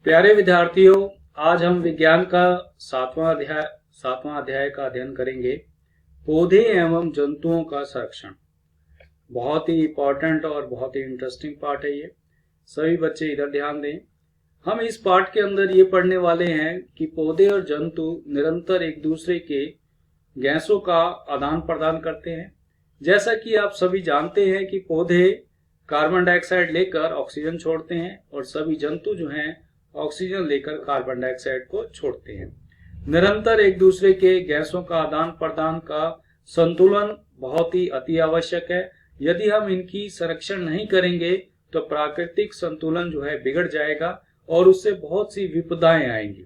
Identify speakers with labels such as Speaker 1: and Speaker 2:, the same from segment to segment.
Speaker 1: प्यारे विद्यार्थियों, आज हम विज्ञान का सातवां अध्याय का अध्ययन करेंगे। पौधे एवं जंतुओं का संरक्षण। बहुत ही इंपॉर्टेंट और बहुत ही इंटरेस्टिंग पार्ट है ये। सभी बच्चे इधर ध्यान दें। हम इस पार्ट के अंदर ये पढ़ने वाले हैं कि पौधे और जंतु निरंतर एक दूसरे के गैसों का आदान प्रदान करते हैं। जैसा कि आप सभी जानते हैं कि पौधे कार्बन डाइऑक्साइड लेकर ऑक्सीजन छोड़ते हैं और सभी जंतु जो हैं ऑक्सीजन लेकर कार्बन डाइऑक्साइड को छोड़ते हैं। निरंतर एक दूसरे के गैसों का आदान प्रदान का संतुलन बहुत ही अति आवश्यक है। यदि हम इनकी संरक्षण नहीं करेंगे तो प्राकृतिक संतुलन जो है बिगड़ जाएगा और उससे बहुत सी विपदाएं आएंगी।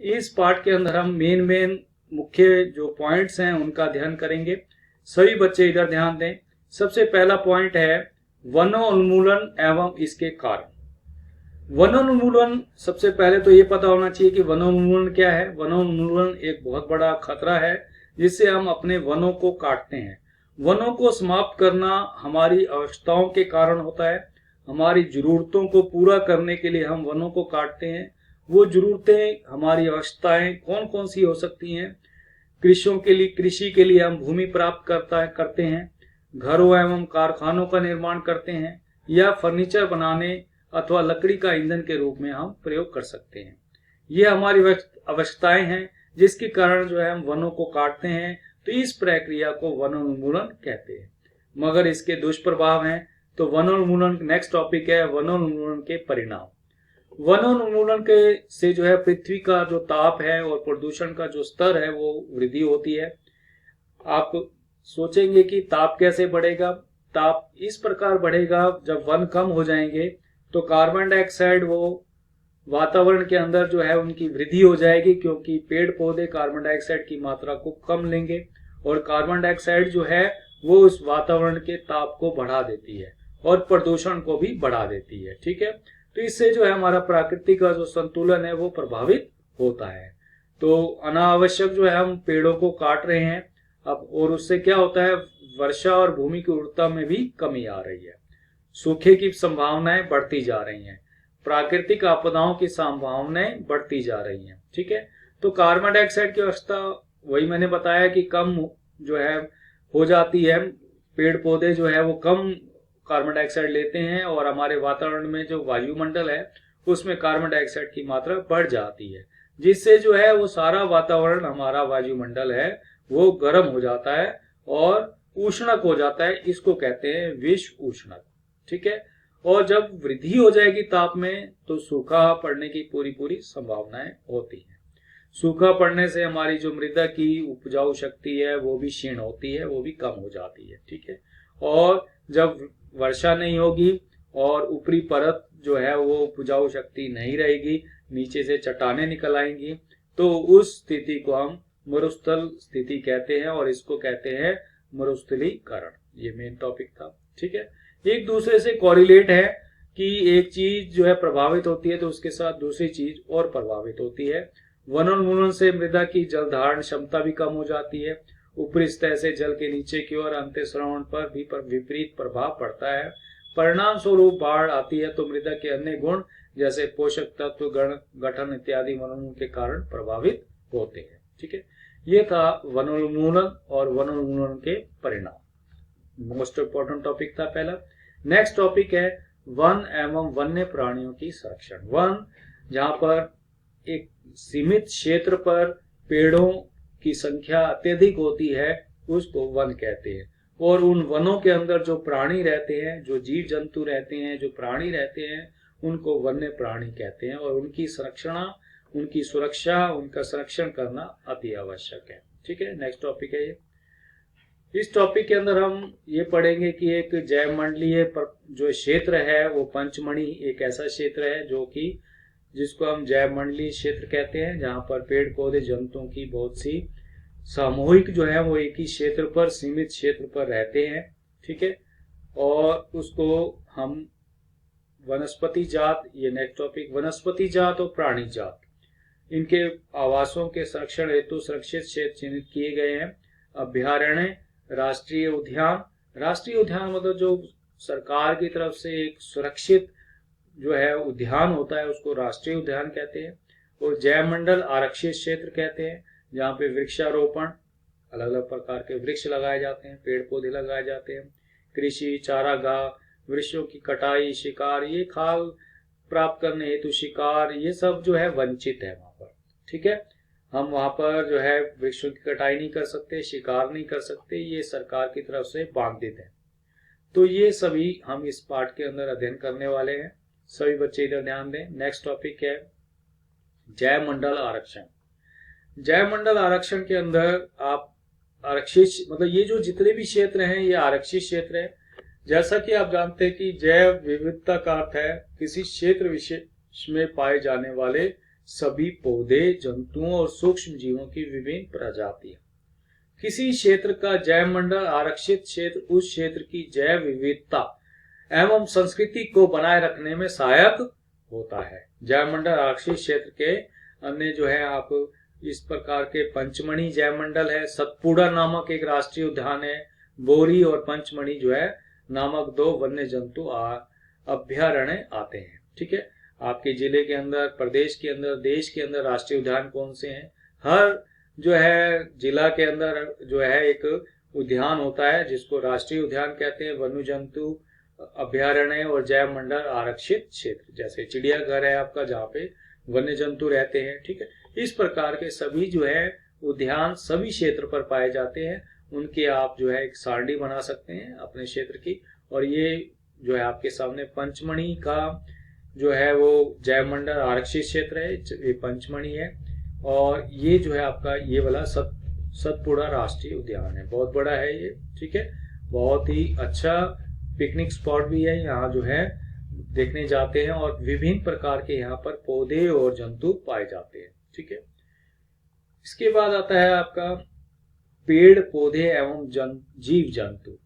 Speaker 1: इस पार्ट के अंदर हम मेन मुख्य जो पॉइंट्स हैं उनका अध्ययन करेंगे। सभी बच्चे इधर ध्यान दें। सबसे पहला पॉइंट है वनोन्मूलन एवं इसके कारण। वनोन्मूलन, सबसे पहले तो ये पता होना चाहिए कि वनोन्मूलन क्या है। वनोन्मूलन एक बहुत बड़ा खतरा है जिससे हम अपने वनों को काटते हैं। वनों को समाप्त करना हमारी आवश्यकताओं के कारण होता है। हमारी जरूरतों को पूरा करने के लिए हम वनों को काटते हैं। वो जरूरतें, हमारी आवश्यकताएं कौन कौन सी हो सकती हैं? कृषि के लिए हम भूमि प्राप्त करते हैं, घरों एवं कारखानों का निर्माण करते हैं, या फर्नीचर बनाने अथवा लकड़ी का ईंधन के रूप में हम प्रयोग कर सकते हैं। ये हमारी आवश्यकताएं हैं जिसके कारण जो है हम वनों को काटते हैं। तो इस प्रक्रिया को वनोन्मूलन कहते हैं। मगर इसके दुष्प्रभाव हैं। तो वनोन्मूलन नेक्स्ट टॉपिक है, वनोन्मूलन के परिणाम। वनोन्मूलन के से जो है पृथ्वी का जो ताप है और प्रदूषण का जो स्तर है वो वृद्धि होती है। आप सोचेंगे कि ताप कैसे बढ़ेगा? ताप इस प्रकार बढ़ेगा, जब वन कम हो जाएंगे तो कार्बन डाइऑक्साइड वो वातावरण के अंदर जो है उनकी वृद्धि हो जाएगी, क्योंकि पेड़ पौधे कार्बन डाइऑक्साइड की मात्रा को कम लेंगे और कार्बन डाइऑक्साइड जो है वो उस वातावरण के ताप को बढ़ा देती है और प्रदूषण को भी बढ़ा देती है। ठीक है, तो इससे जो है हमारा प्राकृतिक का जो संतुलन है वो प्रभावित होता है। तो अनावश्यक जो है हम पेड़ों को काट रहे हैं अब, और उससे क्या होता है, वर्षा और भूमि की उर्वरता में भी कमी आ रही है। सूखे की संभावनाएं बढ़ती जा रही हैं। प्राकृतिक आपदाओं की संभावनाएं बढ़ती जा रही हैं। ठीक है, तो कार्बन डाइऑक्साइड की अवस्था वही मैंने बताया कि कम जो है हो जाती है। पेड़ पौधे जो है वो कम कार्बन डाइऑक्साइड लेते हैं और हमारे वातावरण में जो वायुमंडल है उसमें कार्बन डाइऑक्साइड की मात्रा बढ़ जाती है, जिससे जो है वो सारा वातावरण, हमारा वायुमंडल है वो गर्म हो जाता है और उष्णक हो जाता है। इसको कहते हैं विश्व उष्णक। ठीक है, और जब वृद्धि हो जाएगी ताप में तो सूखा पड़ने की पूरी संभावनाएं होती है। सूखा पड़ने से हमारी जो मृदा की उपजाऊ शक्ति है वो भी क्षीण होती है, वो भी कम हो जाती है। ठीक है, और जब वर्षा नहीं होगी और ऊपरी परत जो है वो उपजाऊ शक्ति नहीं रहेगी, नीचे से चट्टानें निकल आएंगी, तो उस स्थिति को हम मरुस्थल स्थिति कहते हैं और इसको कहते हैं मरुस्थलीकरण। ये मेन टॉपिक था। ठीक है, एक दूसरे से कोरिलेट है कि एक चीज जो है प्रभावित होती है तो उसके साथ दूसरी चीज और प्रभावित होती है। वनोन्मूलन से मृदा की जल धारण क्षमता भी कम हो जाती है। ऊपरी सतह से जल के नीचे की ओर अंतःस्रवण पर भी विपरीत प्रभाव पड़ता है। परिणाम स्वरूप बाढ़ आती है तो मृदा के अन्य गुण जैसे पोषक तत्व गठन इत्यादि वनोन्मूलन के कारण प्रभावित होते हैं। ठीक है, ये था वनोन्मूलन और वनोन्मूलन के परिणाम। मोस्ट इंपोर्टेंट टॉपिक था पहला। नेक्स्ट टॉपिक है वन एवं वन्य प्राणियों की संरक्षण। वन, जहां पर एक सीमित क्षेत्र पर पेड़ों की संख्या अत्यधिक होती है उसको वन कहते हैं, और उन वनों के अंदर जो प्राणी रहते हैं, जो जीव जंतु रहते हैं, जो प्राणी रहते हैं, उनको वन्य प्राणी कहते हैं और उनकी सुरक्षा, उनका संरक्षण करना अति आवश्यक है। ठीक है, नेक्स्ट टॉपिक है ये। इस टॉपिक के अंदर हम ये पढ़ेंगे कि एक जैव मंडलीय जो क्षेत्र है वो पंचमणि एक ऐसा क्षेत्र है जिसको हम जैव मंडलीय क्षेत्र कहते हैं, जहां पर पेड़ पौधे जंतुओं की बहुत सी सामूहिक जो है वो एक ही क्षेत्र पर, सीमित क्षेत्र पर रहते हैं। ठीक है, और उसको हम वनस्पति जात, ये नेक्स्ट टॉपिक, वनस्पति जात और प्राणी जात, इनके आवासों के संरक्षण हेतु सुरक्षित क्षेत्र चिन्हित किए गए हैं। अभ्यारण्य, राष्ट्रीय उद्यान मतलब जो सरकार की तरफ से एक सुरक्षित जो है उद्यान होता है उसको राष्ट्रीय उद्यान कहते हैं, और जैव मंडल आरक्षित क्षेत्र कहते हैं, जहाँ पे वृक्षारोपण अलग अलग प्रकार के वृक्ष लगाए जाते हैं, पेड़ पौधे लगाए जाते हैं, कृषि, चारागाह, वृक्षों की कटाई, शिकार, ये खाल प्राप्त करने हेतु शिकार, ये सब जो है वंचित है वहां पर। ठीक है, हम वहां पर जो है वृक्षों की कटाई नहीं कर सकते, शिकार नहीं कर सकते, ये सरकार की तरफ से बाधित है। तो ये सभी हम इस पाठ के अंदर अध्ययन करने वाले हैं। सभी बच्चे इधर ध्यान दें। नेक्स्ट टॉपिक है जैव मंडल आरक्षण। जैव मंडल आरक्षण के अंदर आप आरक्षित, मतलब ये जो जितने भी क्षेत्र हैं ये आरक्षित क्षेत्र है। जैसा कि आप जानते हैं कि जैव विविधता का अर्थ है किसी क्षेत्र विशेष में पाए जाने वाले सभी पौधे, जंतुओं और सूक्ष्म जीवों की विभिन्न प्रजातियां। किसी क्षेत्र का जैव मंडल आरक्षित क्षेत्र उस क्षेत्र की जैव विविधता एवं संस्कृति को बनाए रखने में सहायक होता है। जैव मंडल आरक्षित क्षेत्र के अन्य जो है आप इस प्रकार के पंचमणि जैव मंडल है, सतपुड़ा नामक एक राष्ट्रीय उद्यान है, बोरी और पंचमणि जो है नामक 2 वन्य जंतु अभ्यारण्य आते हैं। ठीक है, आपके जिले के अंदर, प्रदेश के अंदर, देश के अंदर राष्ट्रीय उद्यान कौन से हैं? हर जो है जिला के अंदर जो है एक उद्यान होता है जिसको राष्ट्रीय उद्यान कहते हैं, वन्य जंतु अभ्यारण्य और जैव मंडल आरक्षित क्षेत्र। जैसे चिड़ियाघर है आपका जहाँ पे वन्य जंतु रहते हैं। ठीक है, इस प्रकार के सभी जो है उद्यान सभी क्षेत्र पर पाए जाते हैं। उनके आप जो है एक सारणी बना सकते हैं अपने क्षेत्र की। और ये जो है आपके सामने पंचमणि का जो है वो जैव मंडल आरक्षित क्षेत्र है, ये पंचमणि है। और ये जो है आपका ये वाला सतपुड़ा राष्ट्रीय उद्यान है, बहुत बड़ा है ये। ठीक है, बहुत ही अच्छा पिकनिक स्पॉट भी है, यहाँ जो है देखने जाते हैं और विभिन्न प्रकार के यहाँ पर पौधे और जंतु पाए जाते हैं। ठीक है, इसके बाद आता है आपका पेड़ पौधे एवं जीव जंतु।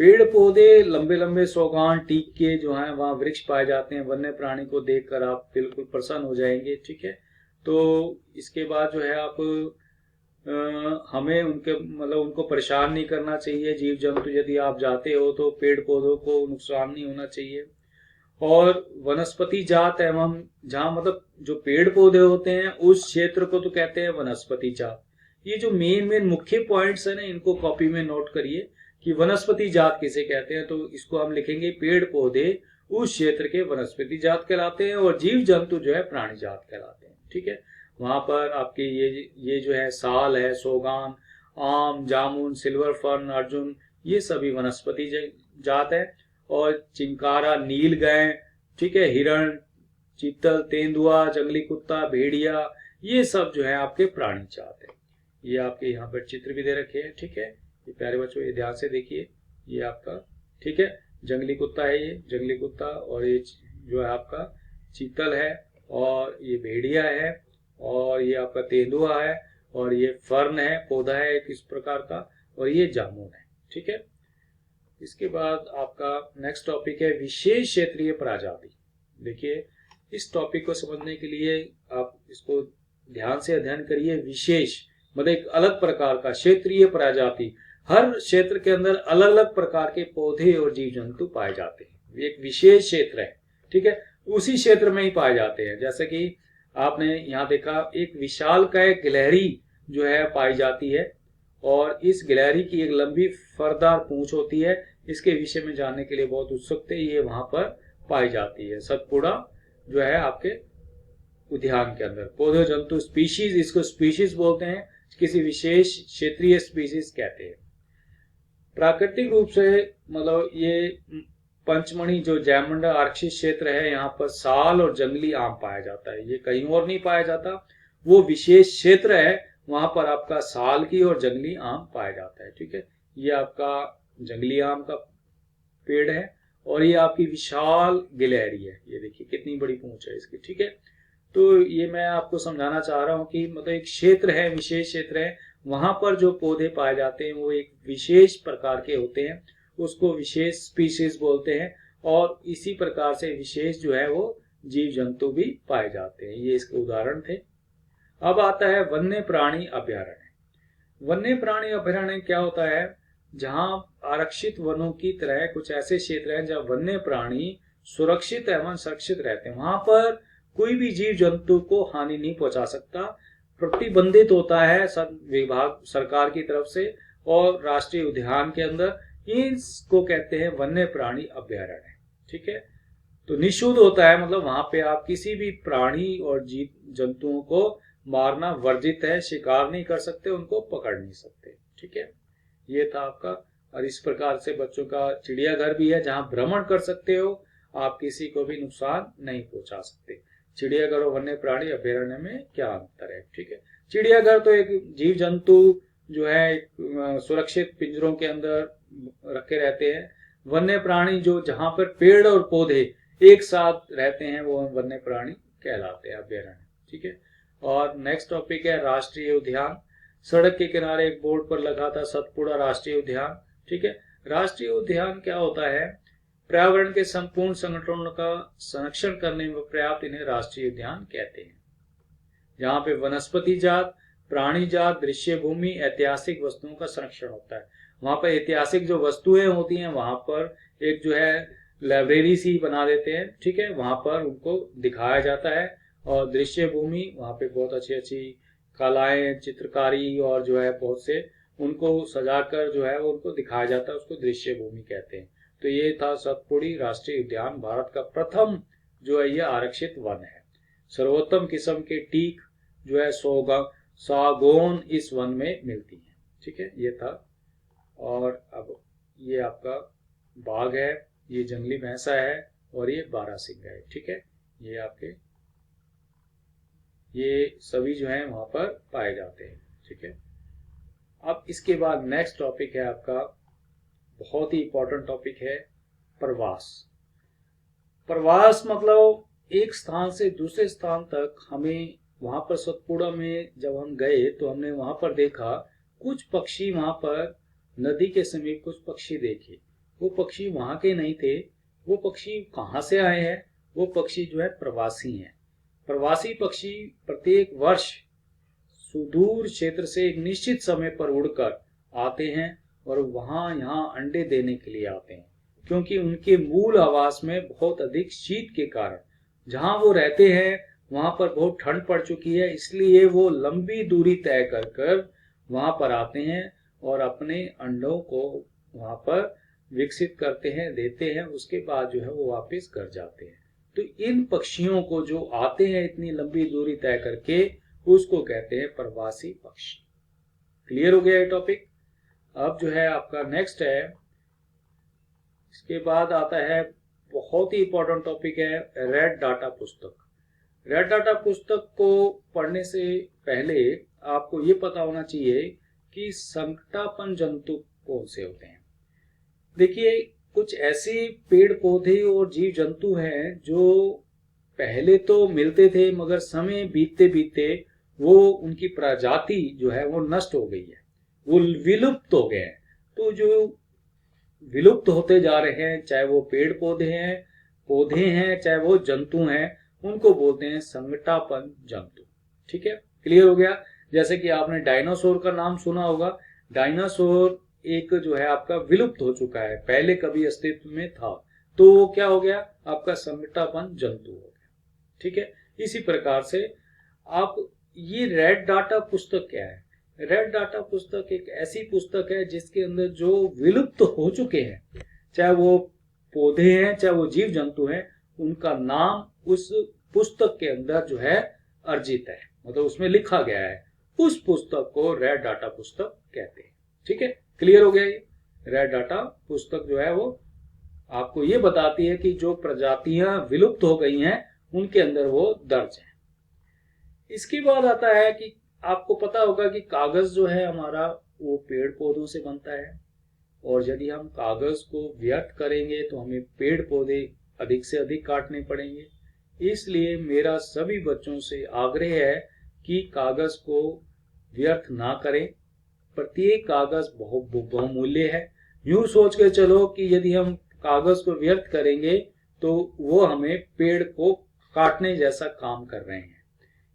Speaker 1: पेड़ पौधे लंबे लंबे सौगान टीक के जो है वहां वृक्ष पाए जाते हैं। वन्य प्राणी को देखकर आप बिल्कुल प्रसन्न हो जाएंगे। ठीक है, तो इसके बाद जो है आप हमें उनके मतलब उनको परेशान नहीं करना चाहिए। जीव जंतु यदि आप जाते हो तो पेड़ पौधों को नुकसान नहीं होना चाहिए। और वनस्पति जात एवं जहाँ मतलब जो पेड़ पौधे होते हैं उस क्षेत्र को तो कहते हैं वनस्पति जात। ये जो मेन मुख्य पॉइंट्स है ना, इनको कॉपी में नोट करिए कि वनस्पति जात किसे कहते हैं। तो इसको हम लिखेंगे पेड़ पौधे उस क्षेत्र के वनस्पति जात कहलाते हैं और जीव जंतु जो है प्राणी जात कहलाते हैं। ठीक है, वहां पर आपके ये जो है साल है, सोगान, आम, जामुन, सिल्वर फर्न, अर्जुन, ये सभी वनस्पति जात है। और चिंकारा, नीलगाय, ठीक है, हिरण, चीतल, तेंदुआ, जंगली कुत्ता, भेड़िया, ये सब जो है आपके प्राणी जात है। ये आपके यहाँ पर चित्र भी दे रखे हैं। ठीक है, ये प्यारे बच्चों ये ध्यान से देखिए, ये आपका ठीक है जंगली कुत्ता है, ये जंगली कुत्ता, और ये जो है आपका चीतल है, और ये भेड़िया है, और ये आपका तेंदुआ है, और ये फर्न है, पौधा है एक इस प्रकार का, और ये जामुन है। ठीक है, इसके बाद आपका नेक्स्ट टॉपिक है विशेष क्षेत्रीय प्रजाति। देखिए, इस टॉपिक को समझने के लिए आप इसको ध्यान से अध्ययन करिए। विशेष मतलब एक अलग प्रकार का, क्षेत्रीय प्रजाति, हर क्षेत्र के अंदर अलग अलग प्रकार के पौधे और जीव जंतु पाए जाते हैं। ये एक विशेष क्षेत्र है। ठीक है, उसी क्षेत्र में ही पाए जाते हैं। जैसे कि आपने यहाँ देखा एक विशालकाय गिलहरी जो है पाई जाती है, और इस गिलहरी की एक लंबी फरदार पूंछ होती है। इसके विषय में जानने के लिए बहुत उत्सुक थे। ये वहां पर पाई जाती है सतपुड़ा जो है आपके उद्यान के अंदर। पौधे जंतु स्पीशीज, इसको स्पीशीज बोलते हैं, किसी विशेष क्षेत्रीय स्पीशीज कहते हैं। प्राकृतिक रूप से मतलब ये पंचमणि जो जैव मंडल आरक्षित क्षेत्र है, यहाँ पर साल और जंगली आम पाया जाता है। ये कहीं और नहीं पाया जाता, वो विशेष क्षेत्र है, वहां पर आपका साल की और जंगली आम पाया जाता है। ठीक है, ये आपका जंगली आम का पेड़ है, और ये आपकी विशाल गिलहरी है। ये देखिए कितनी बड़ी पूंछ है इसकी। ठीक है, तो ये मैं आपको समझाना चाह रहा हूँ कि मतलब एक क्षेत्र है, विशेष क्षेत्र है, वहां पर जो पौधे पाए जाते हैं वो एक विशेष प्रकार के होते हैं, उसको विशेष स्पीशीज बोलते हैं। और इसी प्रकार से विशेष जो है वो जीव जंतु भी पाए जाते हैं। ये इसके उदाहरण थे। अब आता है वन्य प्राणी अभ्यारण्य। वन्य प्राणी अभ्यारण्य क्या होता है? जहां आरक्षित वनों की तरह कुछ ऐसे क्षेत्र हैं जहां वन्य प्राणी सुरक्षित एवं सुरक्षित रहते हैं। वहां पर कोई भी जीव जंतु को हानि नहीं पहुंचा सकता, प्रतिबंधित होता है विभाग सरकार की तरफ से। और राष्ट्रीय उद्यान के अंदर इसको कहते हैं वन्य प्राणी अभ्यारण्य। ठीक है, तो निषिद्ध होता है, मतलब वहां पे आप किसी भी प्राणी और जीव जंतुओं को मारना वर्जित है, शिकार नहीं कर सकते, उनको पकड़ नहीं सकते। ठीक है, ये था आपका। और इस प्रकार से बच्चों का चिड़ियाघर भी है जहां भ्रमण कर सकते हो, आप किसी को भी नुकसान नहीं पहुंचा सकते। चिड़ियाघर और वन्य प्राणी अभ्यारण्य में क्या अंतर है? ठीक है, चिड़ियाघर तो एक जीव जंतु जो है सुरक्षित पिंजरों के अंदर रखे रहते हैं। वन्य प्राणी जो जहां पर पेड़ और पौधे एक साथ रहते हैं वो वन्य प्राणी कहलाते हैं, अभ्यारण्य। ठीक है, और नेक्स्ट टॉपिक है राष्ट्रीय उद्यान। सड़क के किनारे एक बोर्ड पर लगा था सतपुड़ा राष्ट्रीय उद्यान। ठीक है, राष्ट्रीय उद्यान क्या होता है? पर्यावरण के संपूर्ण संगठनों का संरक्षण करने में पर्याप्त इन्हें राष्ट्रीय उद्यान कहते हैं, जहां पे वनस्पति जात, प्राणी जात, दृश्य भूमि, ऐतिहासिक वस्तुओं का संरक्षण होता है। वहां पर ऐतिहासिक जो वस्तुएं होती हैं वहां पर एक जो है लाइब्रेरी सी बना देते हैं। ठीक है, वहां पर उनको दिखाया जाता है। और दृश्य भूमि, वहां पे बहुत अच्छी अच्छी कलाएं, चित्रकारी और जो है बहुत से उनको सजाकर जो है उनको दिखाया जाता है, उसको दृश्य भूमि कहते हैं। तो ये था सतपुड़ी राष्ट्रीय उद्यान, भारत का प्रथम जो है ये आरक्षित वन है। सर्वोत्तम किस्म के टीक जो है सागौन इस वन में मिलती है। ठीक है, ये था। और अब ये आपका बाघ है, ये जंगली भैंसा है और ये बारहसिंगा है। ठीक है, ये आपके ये सभी जो है वहां पर पाए जाते हैं। ठीक है, अब इसके बाद नेक्स्ट टॉपिक है आपका बहुत ही इंपॉर्टेंट टॉपिक है प्रवास। प्रवास मतलब एक स्थान से दूसरे स्थान तक हमें वहां पर सतपुड़ा में जब हम गए तो हमने वहां पर देखा कुछ पक्षी, वहां पर नदी के समीप कुछ पक्षी देखे। वो पक्षी वहां के नहीं थे, वो पक्षी कहाँ से आए हैं? वो पक्षी जो है प्रवासी हैं। प्रवासी पक्षी प्रत्येक वर्ष सुदूर क्षेत्र से एक निश्चित समय पर उड़कर आते हैं और वहां यहाँ अंडे देने के लिए आते हैं, क्योंकि उनके मूल आवास में बहुत अधिक शीत के कारण जहां वो रहते हैं वहां पर बहुत ठंड पड़ चुकी है, इसलिए वो लंबी दूरी तय कर कर वहां पर आते हैं और अपने अंडों को वहां पर विकसित करते हैं, देते हैं। उसके बाद जो है वो वापस घर जाते हैं। तो इन पक्षियों को जो आते हैं इतनी लंबी दूरी तय करके, उसको कहते हैं प्रवासी पक्षी। क्लियर हो गया ये टॉपिक? अब जो है आपका नेक्स्ट है, इसके बाद आता है बहुत ही इंपॉर्टेंट टॉपिक है रेड डाटा पुस्तक। रेड डाटा पुस्तक को पढ़ने से पहले आपको ये पता होना चाहिए कि संकटापन जंतु कौन से होते हैं। देखिए, कुछ ऐसे पेड़ पौधे और जीव जंतु हैं जो पहले तो मिलते थे, मगर समय बीतते बीतते वो उनकी प्रजाति जो है वो नष्ट हो गई है, वो विलुप्त हो गए हैं। तो जो विलुप्त होते जा रहे हैं, चाहे वो पेड़ पौधे हैं, चाहे वो जंतु हैं, उनको बोलते हैं संकटापन जंतु। ठीक है, क्लियर हो गया? जैसे कि आपने डायनासोर का नाम सुना होगा। डायनासोर एक जो है आपका विलुप्त हो चुका है, पहले कभी अस्तित्व में था, तो वो क्या हो गया? आपका संकटापन जंतु हो गया। ठीक है, इसी प्रकार से आप ये रेड डाटा पुस्तक क्या है? रेड डाटा पुस्तक एक ऐसी पुस्तक है जिसके अंदर जो विलुप्त हो चुके हैं, चाहे वो पौधे हैं चाहे वो जीव जंतु हैं, उनका नाम उस पुस्तक के अंदर जो है अर्जित है, मतलब उसमें लिखा गया है। उस पुस्तक को रेड डाटा पुस्तक कहते हैं। ठीक है, क्लियर हो गया? ये रेड डाटा पुस्तक जो है वो आपको ये बताती है कि जो प्रजातियां विलुप्त हो गई हैं उनके अंदर वो दर्ज है। इसके बाद आता है कि आपको पता होगा कि कागज जो है हमारा वो पेड़ पौधों से बनता है, और यदि हम कागज को व्यर्थ करेंगे तो हमें पेड़ पौधे अधिक से अधिक काटने पड़ेंगे। इसलिए मेरा सभी बच्चों से आग्रह है कि कागज को व्यर्थ ना करें। प्रत्येक कागज बहुमूल्य है। यूं सोच के चलो कि यदि हम कागज को व्यर्थ करेंगे तो वो हमें पेड़ को काटने जैसा काम कर रहे हैं।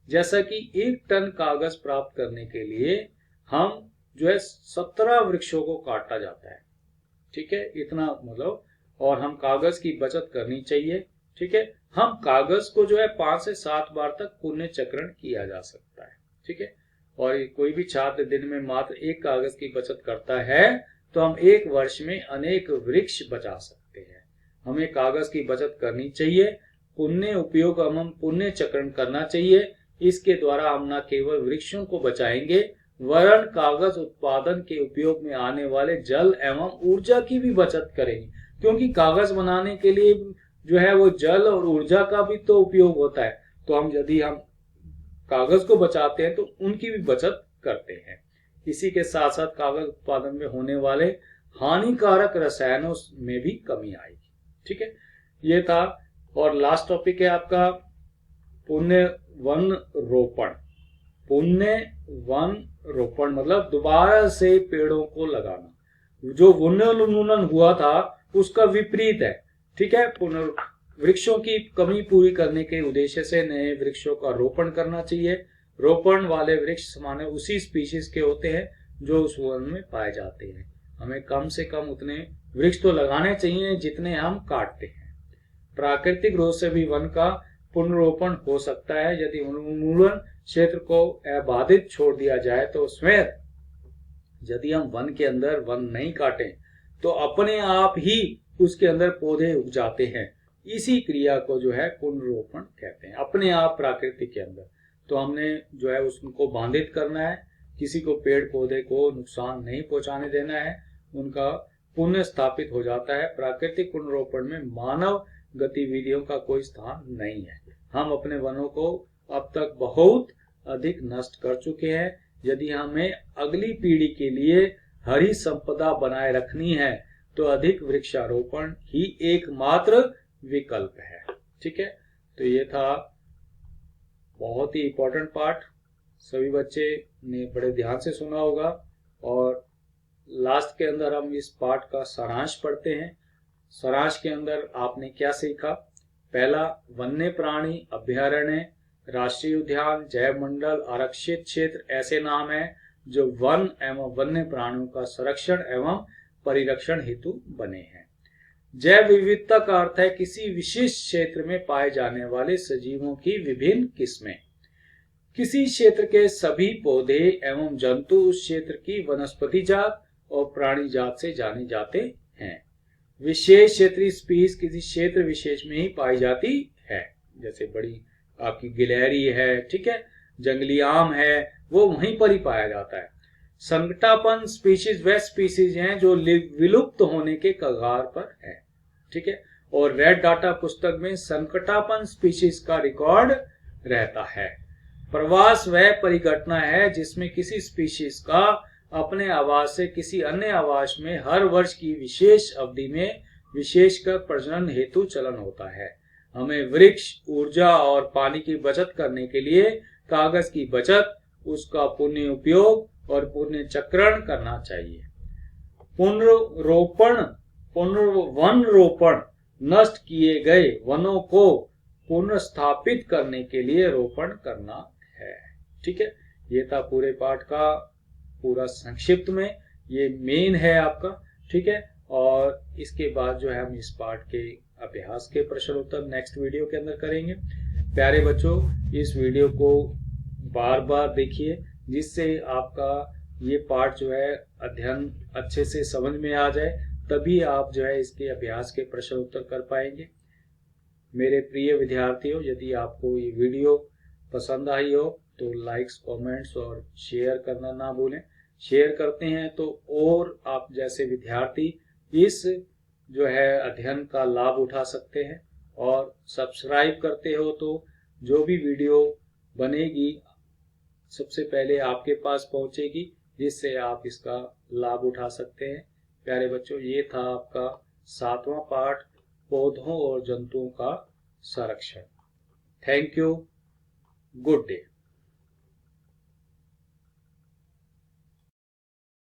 Speaker 1: जैसा कि 1 टन कागज प्राप्त करने के लिए हम जो है 17 वृक्षों को काटा जाता है। ठीक है, इतना मतलब, और हम कागज की बचत करनी चाहिए। ठीक है, हम कागज को जो है 5 से 7 बार तक पुण्य चक्रण किया जा सकता है। ठीक है, और कोई भी छात्र दिन में मात्र एक कागज की बचत करता है तो हम एक वर्ष में अनेक वृक्ष बचा सकते हैं। हमें कागज की बचत करनी चाहिए, पुण्य उपयोग हम पुण्य चक्रण करना चाहिए। इसके द्वारा हम न केवल वृक्षों को बचाएंगे वरन कागज उत्पादन के उपयोग में आने वाले जल एवं ऊर्जा की भी बचत करेंगे, क्योंकि कागज बनाने के लिए जो है वो जल और ऊर्जा का भी तो उपयोग होता है। तो यदि हम कागज को बचाते हैं तो उनकी भी बचत करते हैं। इसी के साथ साथ कागज उत्पादन में होने वाले हानिकारक रसायनों में भी कमी आएगी। ठीक है, ये था। और लास्ट टॉपिक है आपका पुण्य वन रोपण। पुण्य वन रोपण मतलब दोबारा से पेड़ों को लगाना। जो वनोन्मूलन हुआ था उसका विपरीत है। ठीक है, वृक्षों की कमी पूरी करने के उद्देश्य से नए वृक्षों का रोपण करना चाहिए। रोपण वाले वृक्ष सामान्य उसी स्पीशीज के होते हैं जो उस वन में पाए जाते हैं। हमें कम से कम उतने वृक्ष तो लगाने चाहिए जितने हम काटते हैं। प्राकृतिक रूप से भी वन का पुनरोपण हो सकता है। यदि उन्मूलन क्षेत्र को अबाधित छोड़ दिया जाए तो उसमें यदि हम वन के अंदर वन नहीं काटें तो अपने आप ही उसके अंदर पौधे उग जाते हैं। इसी क्रिया को जो है पुनरोपण कहते हैं, अपने आप प्रकृति के अंदर। तो हमने जो है उसको बाधित करना है, किसी को पेड़ पौधे को नुकसान नहीं पहुंचाने देना है, उनका पुनः स्थापित हो जाता है। प्राकृतिक पुनरोपण में मानव गतिविधियों का कोई स्थान नहीं है। हम अपने वनों को अब तक बहुत अधिक नष्ट कर चुके हैं। यदि हमें अगली पीढ़ी के लिए हरी संपदा बनाए रखनी है तो अधिक वृक्षारोपण ही एकमात्र विकल्प है। ठीक है, तो ये था बहुत ही इंपॉर्टेंट पार्ट। सभी बच्चे ने बड़े ध्यान से सुना होगा। और लास्ट के अंदर हम इस पार्ट का सारांश पढ़ते हैं। सारांश के अंदर आपने क्या सीखा? पहला, वन्य प्राणी अभयारण्य, राष्ट्रीय उद्यान, जैव मंडल, आरक्षित क्षेत्र ऐसे नाम हैं जो वन एवं वन्य प्राणियों का संरक्षण एवं परिरक्षण हेतु बने हैं। जैव विविधता का अर्थ है किसी विशेष क्षेत्र में पाए जाने वाले सजीवों की विभिन्न किस्में। किसी क्षेत्र के सभी पौधे एवं जंतु उस क्षेत्र की वनस्पति जात और प्राणी जात से जाने जाते हैं। विशेष क्षेत्रीय स्पीस किसी क्षेत्र विशेष में ही पाई जाती है। जैसे बड़ी आपकी गिलहरी है, ठीक है, जंगली आम है, वो वहीं पर ही पाया जाता है। संकटापन स्पीशीज वे स्पीशीज हैं जो विलुप्त होने के कगार पर है। ठीक है, और रेड डाटा पुस्तक में संकटापन स्पीशीज का रिकॉर्ड रहता है। प्रवास वह परिघटना है जिसमें किसी स्पीशीज का अपने आवास से किसी अन्य आवास में हर वर्ष की विशेष अवधि में विशेषकर प्रजनन हेतु चलन होता है। हमें वृक्ष, ऊर्जा और पानी की बचत करने के लिए कागज की बचत, उसका पुण्य उपयोग और पुण्य चक्रण करना चाहिए। वन रोपण नष्ट किए गए वनों को पुनर्स्थापित करने के लिए रोपण करना है। ठीक है, ये था पूरे पाठ का पूरा संक्षिप्त में, ये मेन है आपका। ठीक है, और इसके बाद जो है हम इस पाठ के अभ्यास के प्रश्न उत्तर नेक्स्ट वीडियो के अंदर करेंगे। प्यारे बच्चों, इस वीडियो को बार बार देखिए जिससे आपका ये पाठ जो है अध्ययन अच्छे से समझ में आ जाए, तभी आप जो है इसके अभ्यास के प्रश्न उत्तर कर पाएंगे। मेरे प्रिय विद्यार्थियों, यदि आपको ये वीडियो पसंद आई हो तो लाइक्स, कमेंट्स और शेयर करना ना भूलें। शेयर करते हैं तो और आप जैसे विद्यार्थी इस जो है अध्ययन का लाभ उठा सकते हैं। और सब्सक्राइब करते हो तो जो भी वीडियो बनेगी सबसे पहले आपके पास पहुंचेगी, जिससे आप इसका लाभ उठा सकते हैं। प्यारे बच्चों, ये था आपका 7वां पाठ, पौधों और जंतुओं का संरक्षण। Thank you, good day.